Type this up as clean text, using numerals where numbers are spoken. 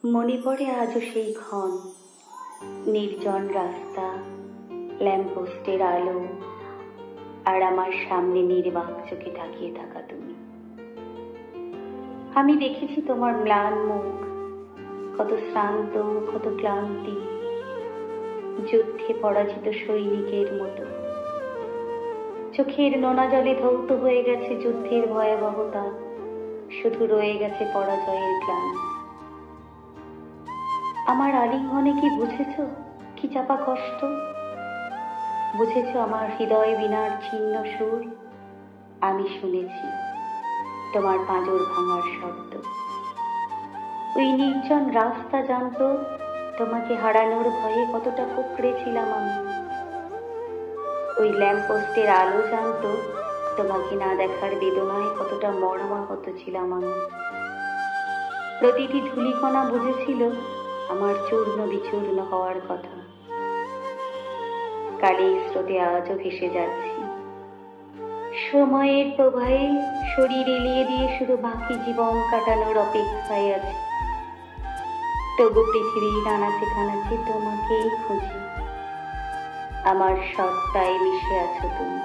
মনে পড়ে আজও সেই ক্ষণ, নির্জন রাস্তা, ল্যাম্পপোস্টের আলো, আর আমার সামনে নির্বাক চোখে তাকিয়ে থাকা তুমি। আমি দেখেছি তোমার ম্লান মুখ, কত শ্রান্ত, কত ক্লান্তি, যুদ্ধে পরাজিত সৈনিকের মতো। চোখের নোনা জলে ধৌত হয়ে গেছে যুদ্ধের ভয়াবহতা, শুধু রয়ে গেছে পরাজয়ের ক্লান্তি। আমার আলিঙ্গনে কি বুঝেছ কি চাপা কষ্ট? বুঝেছ আমার হৃদয় বীণার ছিন্ন সুর? আমি শুনেছি তোমার পাঁজর ভাঙার শব্দ। ওই নির্জন রাস্তা জানতো তোমাকে হারানোর ভয়ে কতটা কুঁকড়েছিলাম আমি। ওই ল্যাম্পপোস্টের আলো জানতো তোমাকে না দেখার বেদনায় কতটা মর্মাহত ছিলাম আমি। প্রতিটি ধূলিকণা বুঝেছিল আমার চূর্ণ বিচূর্ণ হওয়ার কথা। কালের স্রোতে আজও ভেসে যাচ্ছি, সময়ের প্রবাহে শরীর এলিয়ে দিয়ে শুধু বাকি জীবন কাটানোর অপেক্ষায় আছে। তবু পৃথিবীর আনাচে কানাচে তোমাকেই খুঁজি, আমার সত্তায় মিশে আছো তুমি।